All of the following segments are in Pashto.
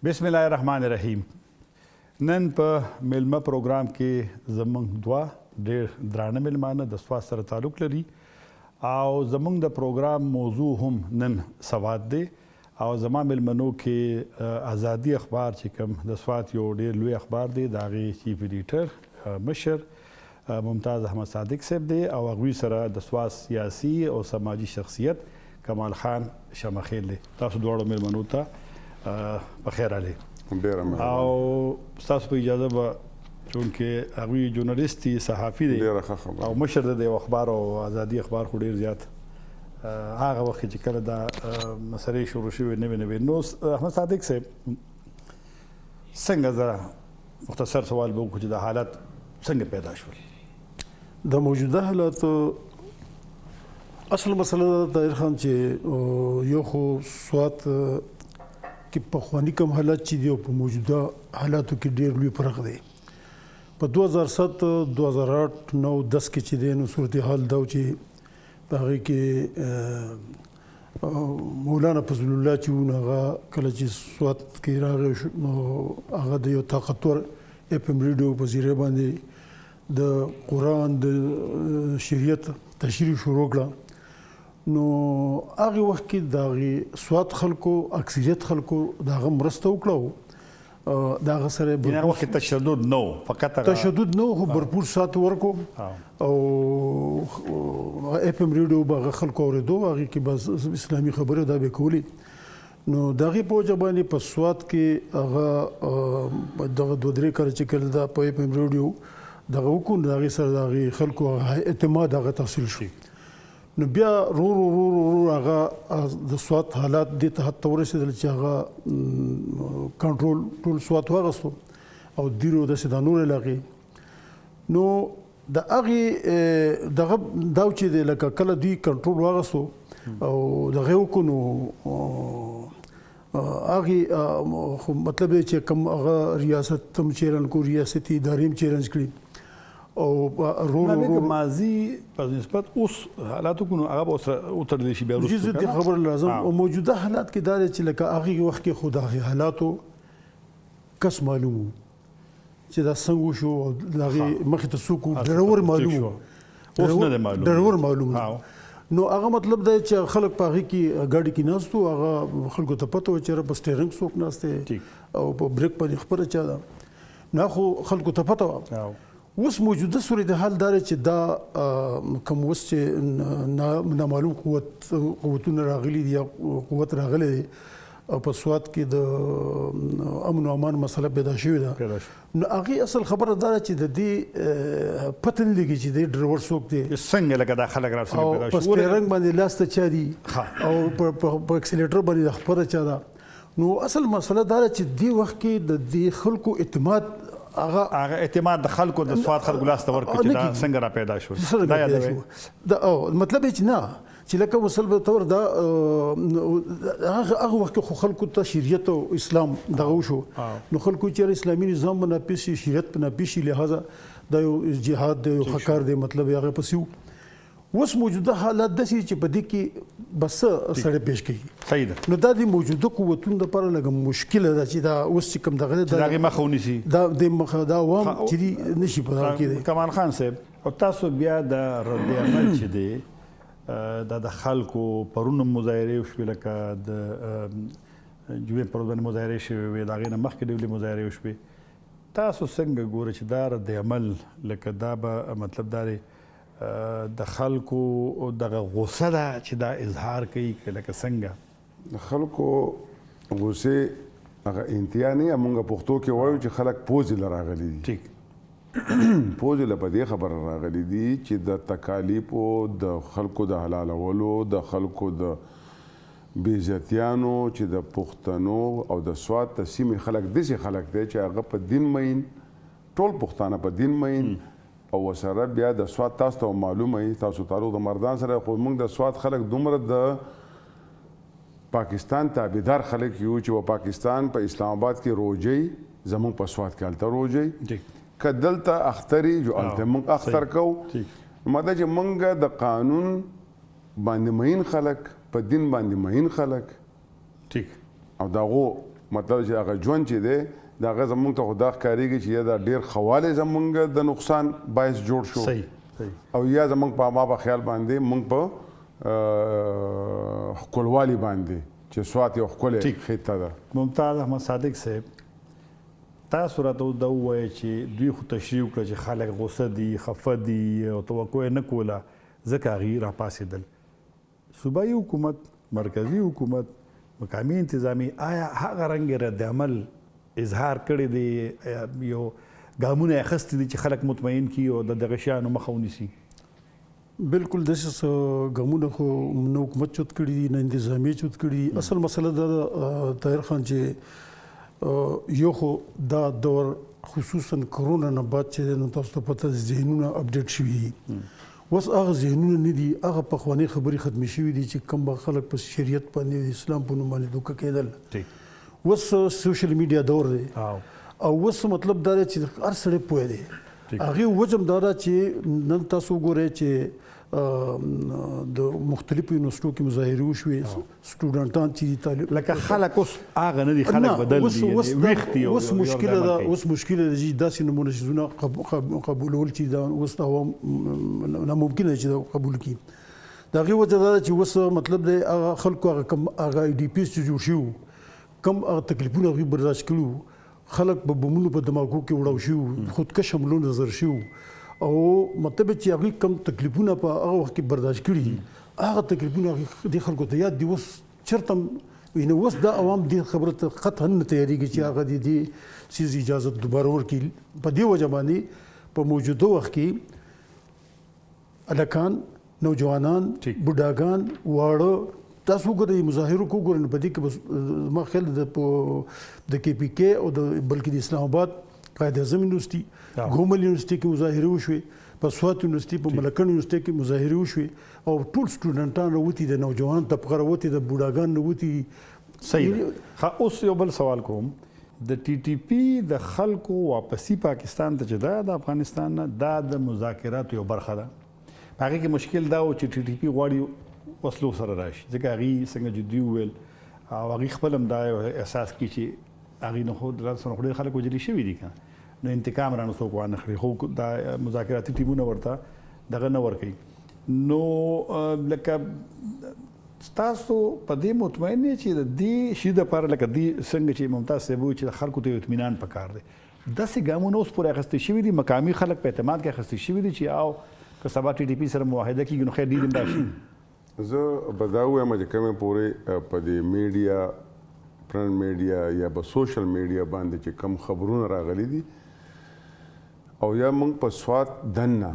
بسم الله الرحمن الرحیم. نن په میلمه پروګرام کې زمونږ دوه ډېر درانه میلمانه د سوات سره تعلق لري او زمونږ د پروګرام موضوع هم نن سوات دی او زما میلمنو کې ازادي اخبار چې کوم د سوات یو ډېر لوی اخبار دی د هغې چیف ایډیټر مشر ممتاز احمد صادق صاحب دی او هغوی سره د سوات سیاسي او سماجي شخصیت کمال خان شمخیل دی. تاسو دواړو میلمنو ته بخیر علی. او ستاسو په اجازه به چونکې هغوی ژورنالیست صحافي دی او مشر د یو اخبار او ازادي اخبار خو ډېر زیات هغه وخت چې کله دا مسلې شروع شوې نوې نو احمد صادق صاحب څنګه زه مختصر سوال به وکړو چې دا حالت څنګه پیدا شول؟ د موجوده حالاتو اصل مسله دا طاهر خان چې یو خو سوات کې پخواني کم حالات چې دی او په موجوده حالاتو کې ډېر لوی فرق دی. په 2007 2008 9 10 کې چې دی نو صورتحال دا چې په هغې کې مولانا فضل الله چې و نو هغه کله چې سوات کې راغی نو هغه د یو طاقتور اف ام ریډیو په ذریعه باندې د قرآن د شریعت تشریح شروع کړه. نو هغه وخت کې د سوات خلکو اکثریت خلکو د هغه مرسته وکړه د هغه سره هغه وخت تشدد نو فقط تشدد نو خو भरपूर سات ورکو او اف ام ریډیو به خلکو اورېدو هغه کې بس اسلامي خبره دا به کولی نو دغه په وجه باندې په سوات کې هغه دغه دوه درې کال چې کله دا په اف ام ریډیو دغه وکړو دغه سره دغه خلکو اعتماد هغه تحصیل شي. نو بیا رو هغه د سوات حالات دې ته حد ته ورسېدل چې هغه کنټرول ټول سوات واغستو او دیرو داسې د نور علاقې نو د هغې دغه دا چې دی لکه کله دوی کنټرول واغستو او دغه یې وکړو نو هغې خو مطلب دی چې کوم هغه ریاست هم چیرن کو ریاستي ادارې هم چیرنج کړي او ماضي په نسبت اوس حالاتو کو نو هغه به سره وتړلی شي بیا وروسته دې خبر لازم او موجوده حالات کې دا دی چې لکه هغې وخت کې خو د هغې حالاتو کس معلوم و چې دا څنګه وشو او د هغې مخې ته څوک و ډرور معلوم و اوس نه دی معلوم ډرور معلوم نو هغه مطلب دی چې خلک په هغې کې ګاډي کې ناست و هغه خلکو ته پته وه چې په سټیرنګ څوک ناست دی او په بریک باندې خبره چا ده نو خو خلکو ته پته وه. اوس موجوده صورتحال دا چې دا کوم اوس چې نامعلوم قوتونه راغلي دي یا قوت راغلی دی او په سوات کې د امن او امان مسله پیدا شوې ده نو هغې اصل خبره دا ده چې د دې پته نه لګي چې د ډرور څوک دی څنګه لکه دا خلک را او په سټیرنګ باندې لاس ته چا دي او په اکسلیټر باندې خبره چا ده نو اصل مسله دا ده چې دې وخت کې د دې خلکو اعتماد هغه اعتماد د خلکو د سوات خلکو لاس ته ورکړو چې دا څنګه را پیدا شو دا یادوي دا مطلب یې چې نه چې لکه مثال به طور دا هغه وخت خو خلکو ته شریعت او اسلام دغه وشو نو خلکو چې اسلامي نظام منافس شي شریعت منافس شي لہذا دا یو جهاد دی یو حکار دی مطلب هغه پسیو اوس موجوده حالات داسې چې په دې کې بس سره پیش کوي صحیح ده نو دا د موجوده قوتونو لپاره لږ مشکله ده چې دا اوس چې کوم دغه د هغې مخه ونیسي د مخه دا عوام چې نشي په دغه کې کمال خان صاحب او تاسو بیا د رد عمل چې دی دا د خلکو پرون مظاهرې وشوې لکه د جمعې پر ورځ باندې مظاهرې شوې وې د هغې نه مخکې ډېرې مظاهرې وشوې تاسو څنګه ګورئ چې دا رد عمل لکه دا به مطلب دا دی د خلکو دغه غوسه ده چې دا اظهار کوي لکه څنګه د خلکو غوسې هغه انتها نه موږ پښتو کې وایو چې خلک پوزې له راغلي دي ټیک پوزې له په دې خبره راغلي دي چې د تکالیفو د خلکو د حلالولو د خلکو د بېعزتیانو چې د پښتنو او د سوات د سیمې خلک داسې خلک دی چې هغه په دین مین ټول پښتانه په دین مین او سره بیا د سوات تاسو ته معلومه وي تاسو تعلق د مردان سره خو موږ د سوات خلک دومره د پاکستان تابعدار خلک یو چې په پاکستان په اسلام آباد کې روجي زموږ په سوات کې هلته روجي که دلته اختري جو هلته موږ اختر کوو مطلب چې موږ د قانون باندې مین خلک په دین باندې مین خلک ټیک او دغو مطلب چې هغه ژوند چې دی د هغه زمونږ ته خو دا ښکارېږي چې یا دا ډېر خوالی زمونږ د نقصان باعث جوړ شو او یا زمونږ په ما په خیال باندې مونږ په ښکلوالي باندې چې سوات یو ښکلی خطه ده. ممتاز احمد صادق صاحب تاسو راته دا ووایئ چې دوی خو تشریح وکړه چې خلک غوسه دي خفه دي او توقع یې نه کوله ځکه هغوی راپاڅېدل. صوبایي حکومت مرکزي حکومت مقامي انتظامي آیا هغه رنګ رد عمل اظهار کړی دی یو ګامونه یې اخیستي دي چې خلک مطمئن کړي او د دغه شیانو مخه ونیسي؟ بالکل داسې ګامونه خو نه حکومت چوت کړي دي نه انتظامیه چوت کړي دي. اصل مسله دا ده طاهر خان چې یو خو دا دور خصوصا کرونا نه بعد چې نو تاسو ته پته ذهنونه اپډیټ شوي دي. اوس هغه ذهنونه نه دي هغه پخوانۍ خبرې ختمې شوي دي چې کوم خلک په شریعت باندې اسلام په نوم باندې دوکه کېدل. اوس سوشل میډیا دور دی او اوس مطلب دا دی چې هر سړی پوه دی. هغې وجه هم دا ده چې نن تاسو وګورئ چې د مختلفو یونیورسټو کې مظاهرې وشوې سټوډنټان چې دي طالب لکه خلک اوس هغه نه دي خلک بدل دي ویښ دي. اوس مشکله ده چې داسې نمونه شیزونه قبولول چې دا اوس عوام ناممکنه چې دا قبول کړي. د هغې وجه دا ده چې اوس مطلب دی هغه خلکو هغه آی ډي پیز چې جوړ شوي کم هغه تکلیفونه هغوی برداشت کړي خلک په بمونو په دماغو کې وړاو شوي خودکش حملو نظر شوي او مطلب چې هغوی کم تکلیفونه په هغه وخت کې برداشت کړي دي هغه تکلیفونه دې خلکو ته یاد دي. اوس چېرته یعنې اوس دا عوام دې خبره ته قطعا نه تیارېږي چې هغه دې څیز اجازه دوباره ورکړي. په دې وجه باندې په موجوده وخت کې هلکان نوجوانان بوډاګان واړه تاسو وګورئ مظاهرو کو وګورئ په دې کې زما خیال د کې پي کې او بلکې د اسلام آباد قائد اعظم یونیورسټي ګومل یونیورسټي کې مظاهرې وشوې په سوات یونیورسټي په ملکن یونیورسټي کې مظاهرې وشوې او ټول سټوډنټان راوتي د نوجوان طبقه راوتي د بوډاګان راوتي. صحیح ده. اوس یو بل سوال کوم د ټي ټي پي د خلکو واپسي پاکستان ته چې دا د افغانستان نه دا د مذاکراتو یو برخه ده. هغې کې مشکل دا و چې ټي ټي پي غواړي وسلو سره راشي ځکه هغوی څنګه جدي وویل او هغوی خپل هم دا یو احساس کړي چې هغوی نه خو ډېر خلک وژلي شوي دي که نو انتقام رانه څوک وانه خلي خو دا مذاکراتي ټیمونه ورته دغه نه ورکوي. نو لکه تاسو په دې مطمئن یې چې د دې شي دپاره لکه دې څنګه چې ممتاز صاحب وویل چې خلکو ته یو اطمینان پکار دی داسې ګامونه اوس پورې اخیستې شوي دي مقامي خلک په اعتماد کې اخیستې شوي دي چې او که سبا ټي ټي پي سره معاهده کېږي نو خیر ډېر هم راشي؟ زه به دا ووایم چې کومې پورې په دې میډیا پرنټ میډیا یا په سوشل میډیا باندې چې کم خبرونه راغلي دي او یا موږ په سوات دننه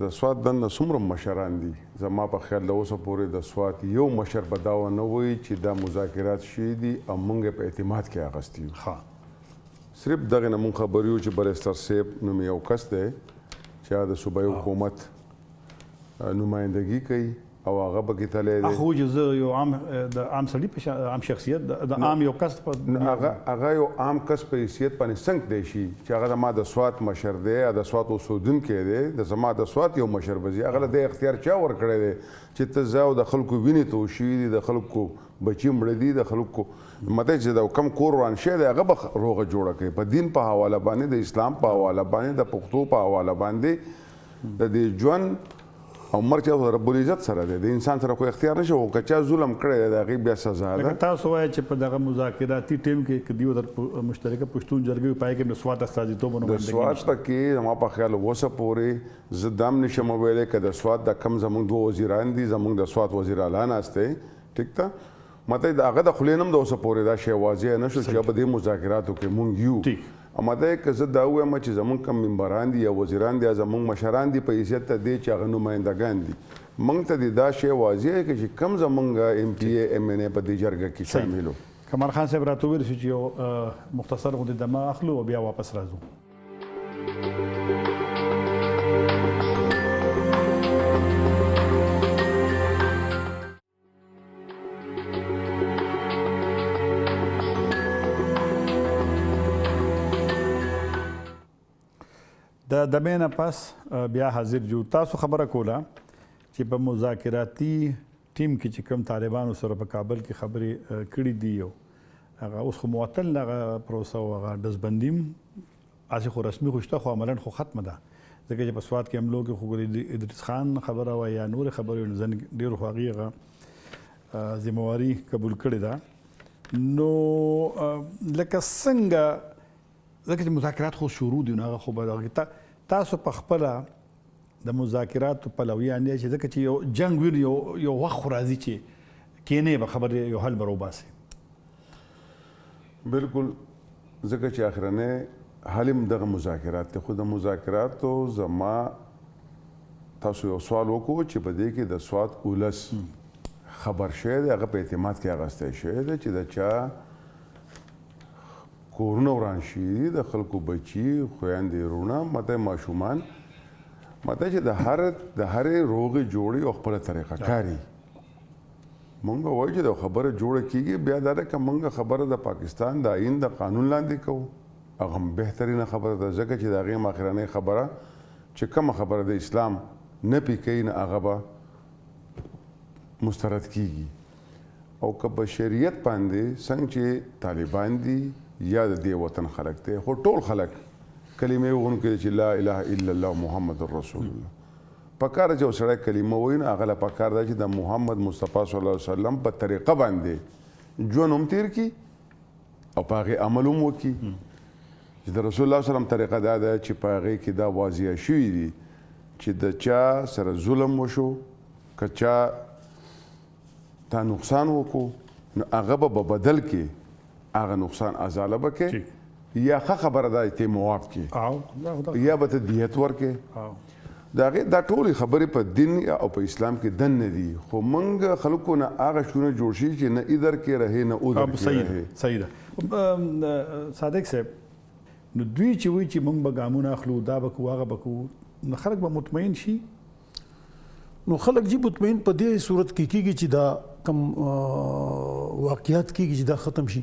د سوات دننه څومره مشران دي زما په خیال د اوسه پورې د سوات یو مشر به دا ونه وایي چې دا مذاکرات شوي دي او موږ یې په اعتماد کې اخیستي یو. صرف دغه نه موږ خبر یو چې بریسټر صاحب نوم یو کس دی چې د صوبایي حکومت نمایندګي کوي او هغه پکې تللی دی. خو زه یو عام سړي په عام شخصیت د عام یو کس هغه یو عام کس په حیثیت باندې څنګه دی شي چې هغه زما د سوات مشر دی یا د سوات اوسېدونکی دی د زما د سوات یو مشر به زي هغه له دې اختیار چا ورکړی دی چې ته ځه او د خلکو وینې توی شوي دي د خلکو بچي مړه دي د خلکو مطلب چې د کم کور وران شوی دی هغه به روغه جوړه کوي په دین په حواله باندې د اسلام په حواله باندې د پښتو په حواله باندې د دې ژوند او مرګ چې رب العزت سره دی د انسان سره کوئی اختیار نشي او که چا ظلم کړی دی د هغې بیا سزا ده. تاسو وایئ چې په دغه مذاکراتي ټیم کې که دوی مشترکه پښتون جرګې وي پای کې د سوات استازیتوب د سوات پکې زما په خیال اوسه پورې زه دا هم نشم ویلی که د سوات د کم زموږ دوه وزیران دي زموږ د سوات وزیر اعلی ناست دی ټیک ده مطلب د هغه د خولې نه هم د اوسه پورې دا شی واضح نه شو چې په دې مذاکراتو کې مونږ یو. امده که زه دا ووایم چې زمونږ کم ممبران دي یا وزیران دي یا زمونږ مشران دي په حیثیت ته دی چې هغه نمایندګان دي موږ ته دا شی واضح دی چې کم زمونږ ایم پی ای ایم ان ای په دې جرګه کې شامل وو. کمال خان صاحب راته وویل چې یو مختصر غونډه دمه اخلو او بیا واپس راځو. د دمې نه پس بیا حاضر جو تاسو خبره کوله چې په مذاکراتي ټیم کې چې کوم طالبانو سره په کابل کې خبرې کړې دي او هغه اوس خو معطل هغه پروسه او هغه دزبندیم اسی خو رسمي خوشته خو عملاً خو ختمه ده ځکه چې په سواد کې هم لوګي خو ادریس خان خبره و یا نور خبره ځن ډیر خو هغه ذمہواری قبول کړی ده نو لکه څنګه ځکه چې مذاکرات خو شروع دي نو هغه خو به تاسو په خپل د مذاکرات پلویان چې ځکه چې یو جنگ ویل یو وخت راځي چې کینه به خبره یو حل بروباسي بالکل ځکه چې اخرنه حالم دغه مذاکرات ته خود د مذاکراتو زما تاسو یو سوال وکړو چې په دې کې د سواد اولس خبر شوی دی هغه په اعتماد کې اغستی شوی دی چې د چا کورونه وران شي د خلکو بچي خویندې وروڼه ماته ماشومان ماته چې د هرې روغې جوړې او خپله طریقه کاري مونږ وایو چې د خبره جوړه کیږي بیا دا ده که مونږ خبره د پاکستان د آئین د قانون لاندې کوو هغه هم بهترینه خبره ده ځکه چې د هغې اخرنۍ خبره چې کومه خبره د اسلام نه پې کوي نه هغه به مسترد کیږي او که په شریعت باندې څنګه چې طالبان دي یا د دې وطن خلک دی خو ټول خلک کلمې وغونکي چې لا اله الا الله محمد رسول الله پکار چې سړی کلمه وایي نو هغه له پکار ده چې د محمد مصطفی صلی الله علیه وسلم په طریقه باندې ژوند هم تیر کړي او په هغې عمل هم وکړي چې د رسول الله وسلم طریقه دا ده چې په هغې کې دا واضح شوي دي چې د چا سره ظلم وشو که چا تا نقصان وکړو نو هغه به بدل کې هغه نقصان ازاله به کې یا ښه خبره ده چې مواب کې یا به ته دیت ورکې دا ټولې خبرې په دین او په اسلام کې دن نه دي خو موږ خلکو نه هغه شونه جوړ شي چې نه ادھر کې رهې نه ادھر کې رهې صحیح ده صادق صاحب نو دوی چې وایي چې موږ به ګامونه اخلو دا به کوو هغه به کوو نو خلک به مطمئن شي نو خلک جی مطمئن په دې صورت کې کیږي چې دا کم واقعیات کیږي چې دا ختم شي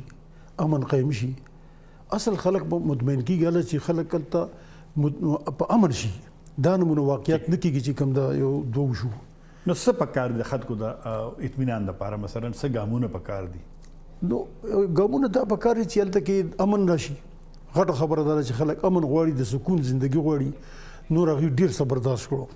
امن قائم شي اصل خلک به مطمئن کیږي چې خلک کلته په امن شي دا نمونه واقعیت نه کیږي چې کم دا یو دوه شو نو څه پکار دي خلکو د اطمینان لپاره مثلا څه ګامونه پکار دي نو ګامونه دا پکار چې هلته کې امن راشي غټه خبره ده چې خلک امن غواړي د سکون زندگی غواړي نور هغه ډیر برداشت کړو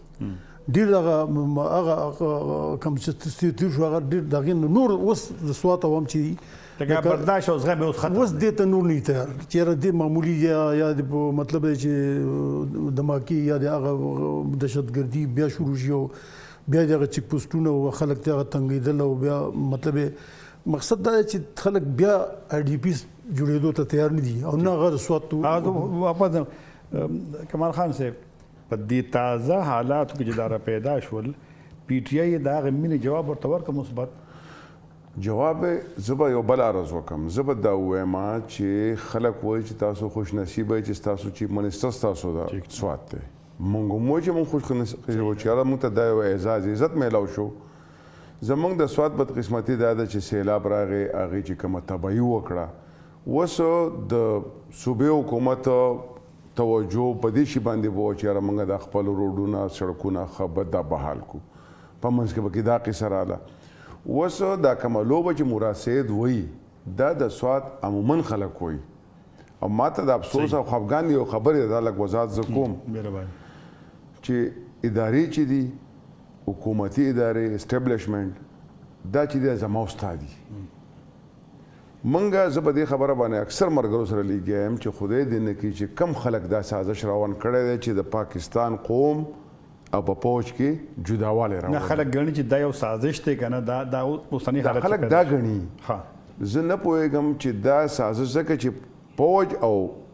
ډیر هغه کوم چې تیر شو هغه ډیر دغه نور اوس د سوات عوام چې دا برداشت او زغم اوس ختم اوس دې ته نور نه تیار چې د معمولی یا د مطلب چې دماکي یا د هغه دهشتګردي بیا شروع شي بیا دغه چک پوسټونه او خلک ته تنګیدل او بیا مطلب مقصد دا چې خلک بیا آی ډي پی جوړېدو ته تیار نه دي او نه غیر سوات واپس کمال خان صاحب په دې تازه حالاتو کې چې دا پیدا شول پی ټی آی دا غمینه جواب ورته ورکړ مثبت جواب زبا یو بل عرض وکم زبا دا وایم چې خلک وایي چې تاسو خوش نصیب یې چې تاسو چیف منسټر تاسو دا سوات ته مونږ مو چې مونږ خوش نصیب یو چې مونږ ته دا یو اعزاز عزت میلاو شو زمونږ د سوات بدقسمتي دا ده چې سیلاب راغی هغې چې کومه تباهي وکړه اوس د صوبې حکومت توجه په دې شي باندې وه چې یاره موږ د خپل روډونه سړکونه ښه بد دا بحال کړو په منځ کې پکې دا قصه راغله اوس دا کومه لوبه چې مراسید وایي دا د سوات عموما خلک وایي او ماته د افسوس او خفګان یو خبرې ده لږ وضاحت زه کوم چې ادارې چې دي حکومتي ادارې اسټابلیشمنټ دا چې دی زما ستا دي منګه زه په دې خبره باندې اکثر ملګرو سره لیږی یم چې خدای دې نه کړي چې کم خلک دا سازش روان کړی دی چې د پاکستان قوم او په پوج کې جداوالی راوړي نه خلک ګڼي چې دا یو سازش دی که نه دا اوسنی حالت خلک دا ګڼي زه نه پوهېږم چې دا سازش ځکه چې پوج او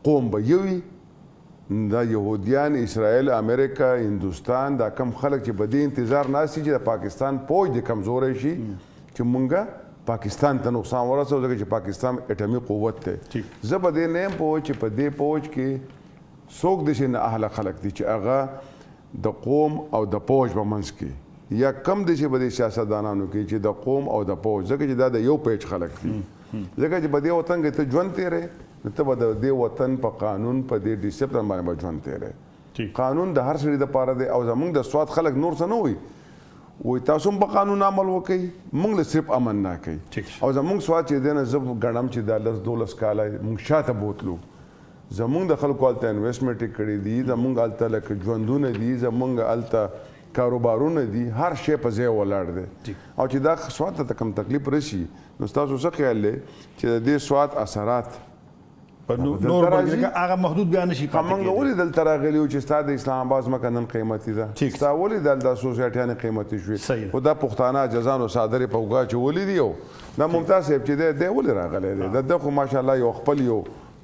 قوم به یو وي دا یهودیان اسرائیل امریکا هندوستان دا کم خلک چې په دې انتظار ناست دي چې د پاکستان پوج دې کمزوری شي چې مونږه پاکستان ته نقصان ورسوو ځکه چې پاکستان اټمي قوت دی زه په دې نه یم پوه چې په دې پوج کې څوک داسې نه اهله خلک دي چې هغه د قوم او د پوج په منځ کې یا کم داسې په دې سیاستدانانو کې چې د قوم او د پوج ځکه چې دا د یو پیج خلک دي ځکه چې په دې وطن کې ته ژوند تېرې ته به د دې وطن په قانون په دې ډیسپلن باندې به ژوند تېرې قانون د هر سړي دپاره دی او زموږ د سوات خلک نور څه نه وایي وای تاسو هم په قانون عمل وکړئ موږ له صرف امن نه کوي او زموږ سواد چې دی نه زه ګڼم چې دا 10-12 کاله موږ شاته بوتلو زمونږ د خلکو هلته انویسټمنټ کړي دي زمونږ هلته لکه ژوندونه دي زمونږ هلته کاروبارونه دي هر شی په ځای ولاړ دی او چې دا سواد ته کوم تکلیف راشي نو ستاسو څه خیال دی چې د دې سواد اثرات نور هغه محدود بیان نشي موږ ولې دلته راغلي یو چې ستا د اسلام آباد ځمکه نن قیمتي ده ستا ولې دلته سوسایټیانې قیمتي شوې خو دا پښتانه جزان او صادرې په اوږه اچولي دي او دا ممتاز صاحب چې دی ولې راغلی دی د خو ماشاءالله یو خپل یو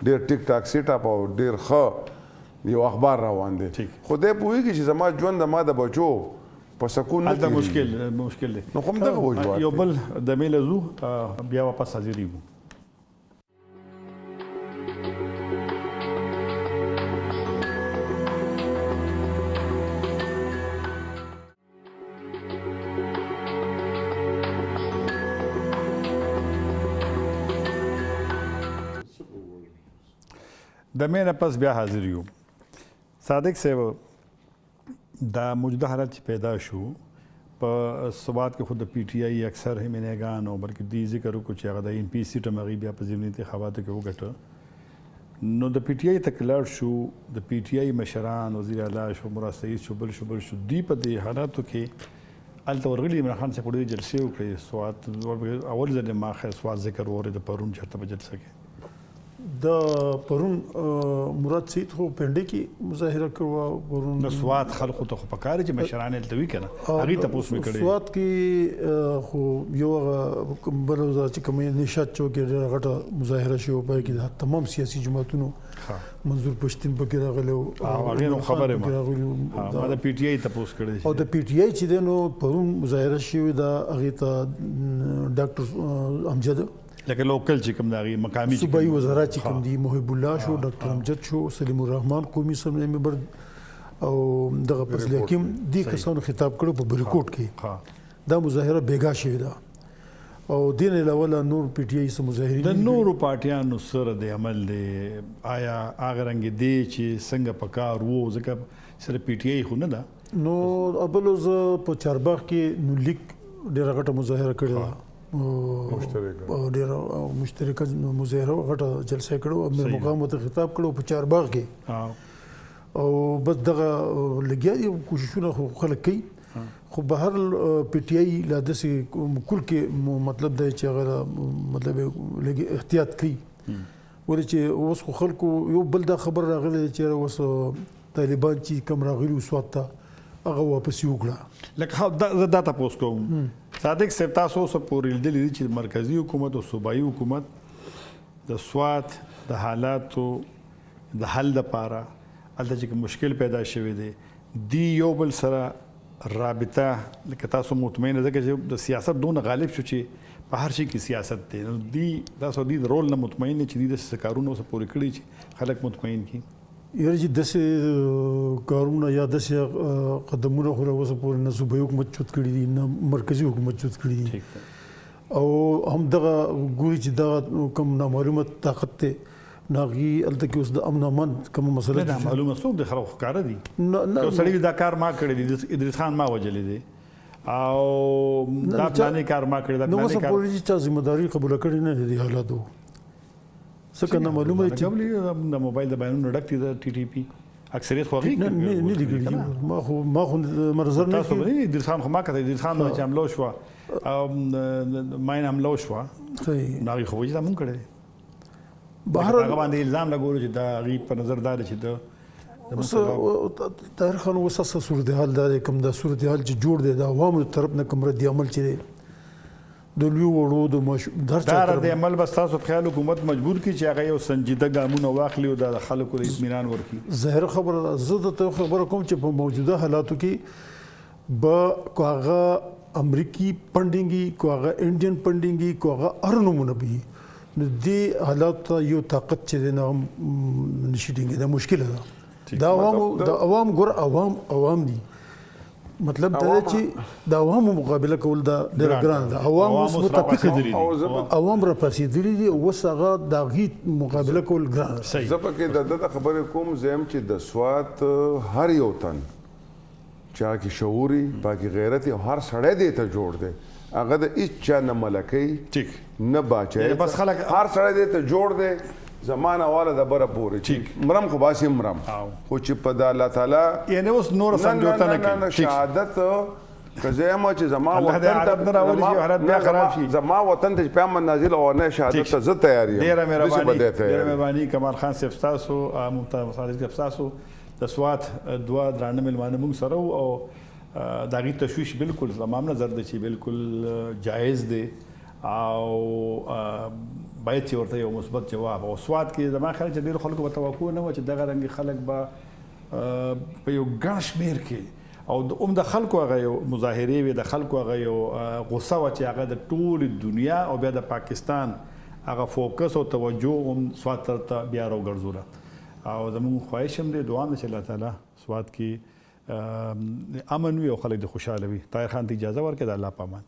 ډېر ټیک ټاک سیټ اپ او ډېر ښه یو اخبار روان دی خو دی پوهېږي چې زما ژوند ما د بچو په سکون نه هلته مشکل دی نو خو همدغه وجوهات یو بل د میله ځو بیا واپس حاضرېږو د مې نه پس بیا حاضر یو صادق صاحب دا موجوده حالت چې پیدا شو په ثبات کې خود د پی ټی آی اکثر هم نه او بلکې دی ذکر وکړو چې هغه د ان پی سی ټمغي بیا په ضمني انتخاباتو کې وګټه نو د پی ټی آی تکلار شو د پی ټی آی مشران وزیر اعلی شو مراد سعید شو بل شو دی په دې حالاتو کې الته ورغلي عمران خان صاحب ډېرې جلسې وکړې سواد اول ځل ما خیر سواد ذکر وره د پرون چرته په جلسه کې د پرون مراد سید خو پنډه کې مظاهره کوي پرون نو سواد خلکو ته خو پکاره چې مشران التوي کنه هغه ته پوس وکړي سواد کې خو یو بل وزارت چې کومه نشات چوکې ډېر غټه مظاهره شو په کې تمام سیاسي جماعتونو منظور پښتين پکې راغلو هغه خبره ما د پی ټی آی ته پوس کړی او د پی ټی آی چې نو پرون مظاهره شوې دا هغه ته ډاکټر امجد لکه لوکل چې کوم دغه مقامي صوبایي وزارت چې کوم دي محب الله شو ډاکټر امجد شو سلیم الرحمن قومي سمې ممبر او دغه فضل حکیم دي کسانو خطاب کړو په بریکوټ کې دا مظاهره بیګا شوې ده او دین علاوه نور پی ټی آی سم مظاهرین د نورو پارټیانو سره د عمل دی آیا هغه رنګ دی چې څنګه پکار وو ځکه سره پی ټی آی خو نه ده نو ابلوز په چارباغ کې نو لیک ډېر غټه مظاهره کړې ده ډېر مشترکه مظاهره غټه جلسه کړو او مقام ته خطاب کړو په چارباغ کې او بس دغه لګیا یو کوششونه خلک کوي خو به هر پی ټی آی لا داسې کل کې مطلب دی چې هغه مطلب لږ احتیاط کوي ولې چې اوس خو خلکو یو بل دا خبر راغلی چې اوس طالبان چې کوم راغلي وسوات ته هغه واپس وکړه لکه دا تاسو کوم صادق صاحب تاسو اوس پورې لیدلی چې مرکزی حکومت او صوبایي حکومت د سواد د حالاتو د حل لپاره الته چې مشکل پیدا شوی دی یو بل سره رابطه لکه تاسو مطمئن ده چې د سیاست دون غالب شو چې په هر شي کې سیاست دی نو تاسو د رول نه مطمئن چې د سکارونو سره پورې کړی چې خلک مطمئن کی یاره چې داسې کارونه یا داسې قدمونه خو اوسه پورې نه صوبایي حکومت چوت کړي دي نه مرکزي حکومت چوت کړي دي او هم دغه ګوري چې دا کوم نامعلومه طاقت ته ناغي الته کې اوس د امن امان کوم مسله ده معلومه څوک د خلکو ښکاره دي یو سړی دا کار ما کړی دی ادریس خان ما وجلی دی او دا پلانې کار ما کړی دا نو اوس پورې چې ذمہ داری قبول کړي نه دي حالاتو څنګه نه معلومه چې د موبایل د بیانونو ډکټي د ټي ټي پی اکثریت خو هغه نه لګي ما خو مرزر نه تاسو نه ادریس خان خو ما کړی ادریس خان چې حمله شو او ماین حمله شو ناغي خو چې دا مونږ کړی بهر هغه باندې الزام لګول چې دا غي په نظر دار چې د طاهر خان وسه صورتحال دا کوم د صورتحال چې جوړ دی د عوامو طرف نه کوم رد عمل چې د لوی وړو د دا د عمل بس تاسو خیال حکومت مجبور کی چې هغه یو سنجیده ګامونه واخلي او د خلکو د اطمینان ورکړي ظاهر خبره زه ته خبره کوم چې په موجوده حالاتو کې به کوغه امریکي فندینګي کوغه انډین فندینګي کوغه ارنمونه به نو دې حالات یو طاقت چې نه نشي ډینګي دا مشکله ده د عوام ګور عوام دي مطلب دا چې د عوامو مقابله کول دا ډېر ګران ده عوام اوس متفق دي عوام را پاسېدلي دي اوس هغه د غي مقابله کول ګران زه پکې د خبرې کوم زم چې د سواد هر یو تن چا کې شعوري پاکي غیرت او هر سړی دې ته جوړ دی هغه د هیڅ چا نه ملکۍ ٹھیک نه باچای بس خلک هر سړی دې ته جوړ دی زمانه والا د بره پورې چې مرم خو باسي مرم خو چې په د الله تعالی یعنی اوس نور سمجھوتا نه کوي شهادت کزه ما چې زما الله دې عادت نه راولي چې حالت بیا خراب شي زما وطن ته پیغام نازل او نه شهادت ته زه تیاری یم ډیره مهرباني کمال خان صاحب تاسو ممتاز مصالح صاحب تاسو د سوات دوه درانه ملمانه موږ سره او داغي تشویش بالکل زمام نظر د چې بالکل جایز دی او باید چې ورته یو مثبت جواب او سواد کې زما خیال چې ډېر خلکو به توقع نه و چې دغه رنګ خلک به په یو ګڼ شمېر کې او د خلکو هغه یو مظاهرې وي د خلکو هغه یو غصه وه چې هغه د ټولې دنیا او بیا د پاکستان هغه فوکس او توجه هم سواد ته بیا راوګرځوله او زموږ خواهش هم دی دعا هم ده چې الله تعالی سواد کې امن وي او خلک د خوشحاله وي. طاهر خان ته اجازه ورکړه د الله په امان.